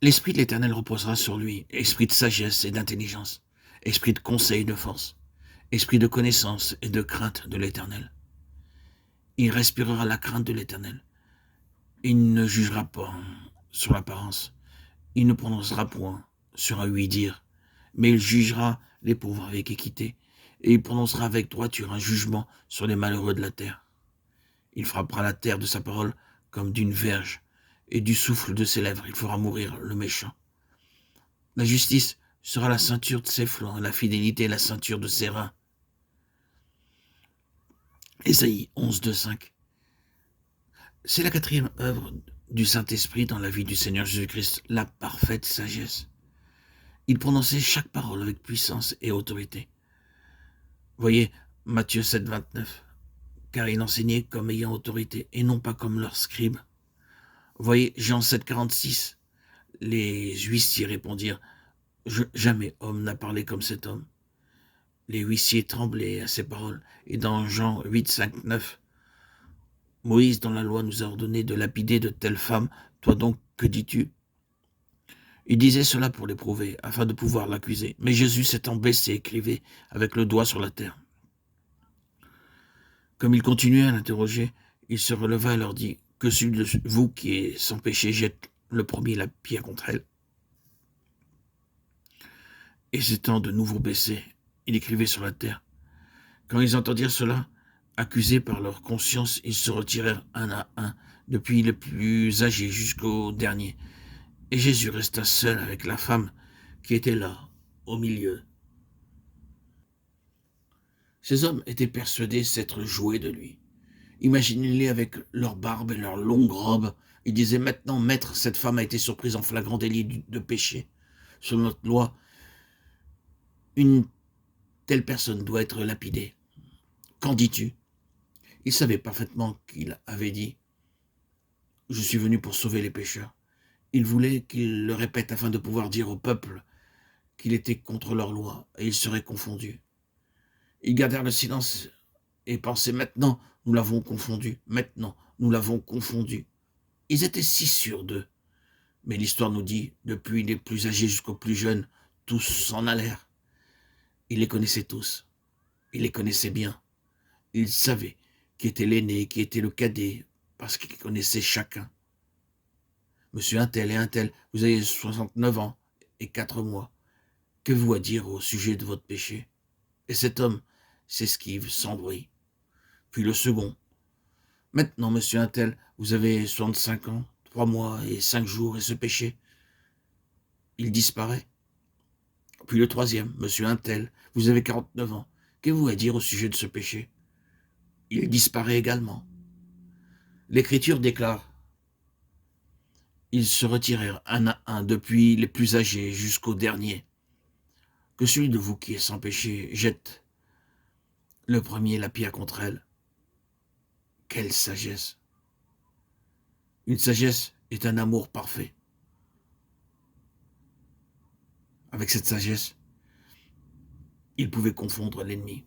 L'Esprit de l'Éternel reposera sur lui, esprit de sagesse et d'intelligence, esprit de conseil et de force, esprit de connaissance et de crainte de l'Éternel. Il respirera la crainte de l'Éternel. Il ne jugera pas sur l'apparence. Il ne prononcera point sur un oui-dire, mais il jugera les pauvres avec équité, et il prononcera avec droiture un jugement sur les malheureux de la terre. Il frappera la terre de sa parole comme d'une verge, et du souffle de ses lèvres il fera mourir le méchant. La justice sera la ceinture de ses flancs, et la fidélité la ceinture de ses reins. Ésaïe 11, 2, 5. C'est la quatrième œuvre du Saint-Esprit dans la vie du Seigneur Jésus-Christ, la parfaite sagesse. Il prononçait chaque parole avec puissance et autorité. Voyez Matthieu 7, 29. Car il enseignait comme ayant autorité et non pas comme leurs scribes. Voyez Jean 7, 46. Les huissiers répondirent, jamais homme n'a parlé comme cet homme. Les huissiers tremblaient à ces paroles. Et dans Jean 8, 5, 9, Moïse dans la loi nous a ordonné de lapider de telles femmes. Toi donc, que dis-tu? Il disait cela pour l'éprouver, afin de pouvoir l'accuser. Mais Jésus s'étant baissé, écrivait avec le doigt sur la terre. Comme il continuait à l'interroger, il se releva et leur dit, que celui de vous qui est sans péché jette le premier la pierre contre elle. Et s'étant de nouveau baissé, il écrivait sur la terre. Quand ils entendirent cela, accusés par leur conscience, ils se retirèrent un à un, depuis les plus âgés jusqu'au dernier. Et Jésus resta seul avec la femme qui était là, au milieu. Ces hommes étaient persuadés s'être joués de lui. Imaginez-les avec leur barbe et leurs longues robes. Ils disaient maintenant, maître, cette femme a été surprise en flagrant délit de péché. Selon notre loi, une telle personne doit être lapidée. Qu'en dis-tu? Il savait parfaitement qu'il avait dit « Je suis venu pour sauver les pécheurs ». Il voulait qu'il le répète afin de pouvoir dire au peuple qu'il était contre leur loi et ils seraient confondus. Ils gardèrent le silence et pensaient maintenant, nous l'avons confondu, maintenant, nous l'avons confondu. Ils étaient si sûrs d'eux. Mais l'histoire nous dit, depuis les plus âgés jusqu'aux plus jeunes, tous s'en allèrent. Il les connaissait tous. Il les connaissait bien. Il savait qui était l'aîné, qui était le cadet, parce qu'il connaissait chacun. Monsieur un tel et un tel, vous avez 69 ans et 4 mois. Qu'avez-vous à dire au sujet de votre péché? Et cet homme s'esquive sans bruit. Puis le second. Maintenant, monsieur un tel, vous avez 65 ans, 3 mois et 5 jours, et ce péché, il disparaît. Puis le troisième, monsieur un tel, vous avez 49 ans. Qu'avez-vous à dire au sujet de ce péché? Il disparaît également. L'Écriture déclare, ils se retirèrent un à un, depuis les plus âgés jusqu'au dernier. Que celui de vous qui est sans péché jette le premier la pierre contre elle. Quelle sagesse! Une sagesse est un amour parfait. Avec cette sagesse, il pouvait confondre l'ennemi.